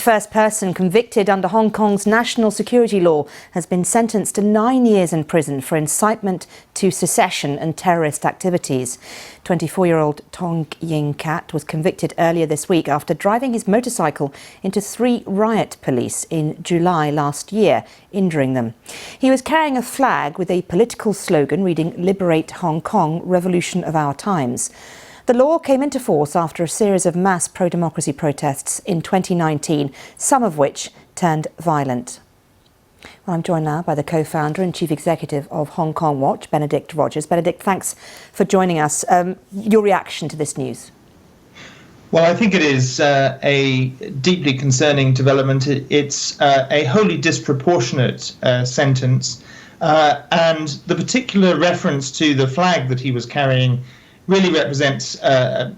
first person convicted under Hong Kong's national security law has been sentenced to 9 years in prison for incitement to secession and terrorist activities. 24-year-old Tong Ying-kit was convicted earlier this week after driving his motorcycle into 3 riot police in July last year, injuring them. He was carrying a flag with a political slogan reading "Liberate Hong Kong, Revolution of Our Times." The law came into force after a series of mass pro-democracy protests in 2019, some of which turned violent. Well, I'm joined now by the co-founder and chief executive of Hong Kong Watch, Benedict Rogers. Benedict, thanks for joining us. Your reaction to this news? Well, I think it is a deeply concerning development. It's a wholly disproportionate sentence. And the particular reference to the flag that he was carrying really represents a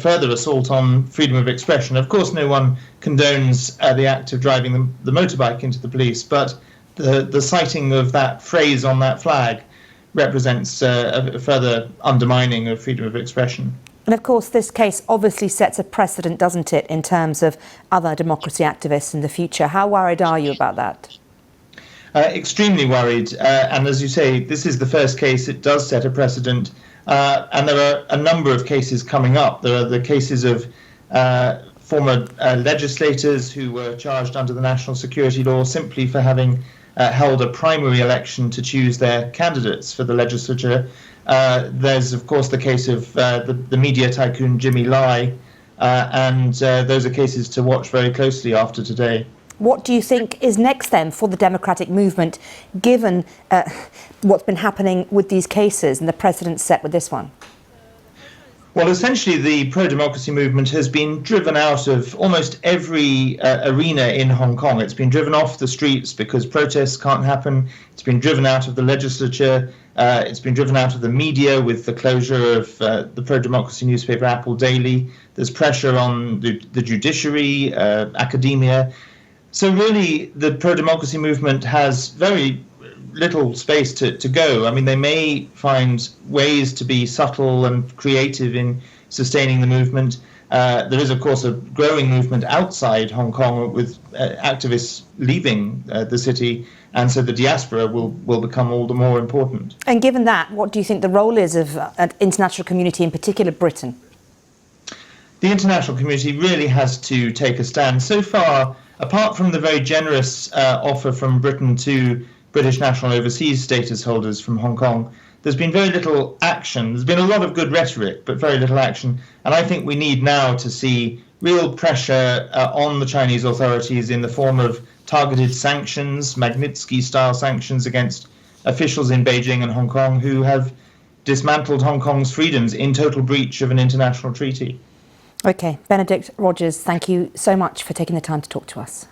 further assault on freedom of expression. Of course, no one condones the act of driving the motorbike into the police, but the citing of that phrase on that flag represents a further undermining of freedom of expression. And of course, this case obviously sets a precedent, doesn't it, in terms of other democracy activists in the future. How worried are you about that? Extremely worried. And as you say, this is the first case. It does set a precedent. And there are a number of cases coming up. There are the cases of former legislators who were charged under the national security law simply for having held a primary election to choose their candidates for the legislature. There's, of course, the case of the media tycoon Jimmy Lai, and those are cases to watch very closely after today. What do you think is next then for the democratic movement, given what's been happening with these cases and the precedent set with this one? Well, essentially, the pro-democracy movement has been driven out of almost every arena in Hong Kong. It's been driven off the streets because protests can't happen. It's been driven out of the legislature. It's been driven out of the media with the closure of the pro-democracy newspaper Apple Daily. There's pressure on the judiciary, academia. So really, the pro-democracy movement has very little space to go. I mean, they may find ways to be subtle and creative in sustaining the movement. There is, of course, a growing movement outside Hong Kong with activists leaving the city, and so the diaspora will become all the more important. And given that, what do you think the role is of an international community, in particular Britain? The international community really has to take a stand. So far, apart from the very generous offer from Britain to British national overseas status holders from Hong Kong, there's been very little action. There's been a lot of good rhetoric, but very little action. And I think we need now to see real pressure on the Chinese authorities in the form of targeted sanctions, Magnitsky-style sanctions against officials in Beijing and Hong Kong who have dismantled Hong Kong's freedoms in total breach of an international treaty. OK, Benedict Rogers, thank you so much for taking the time to talk to us.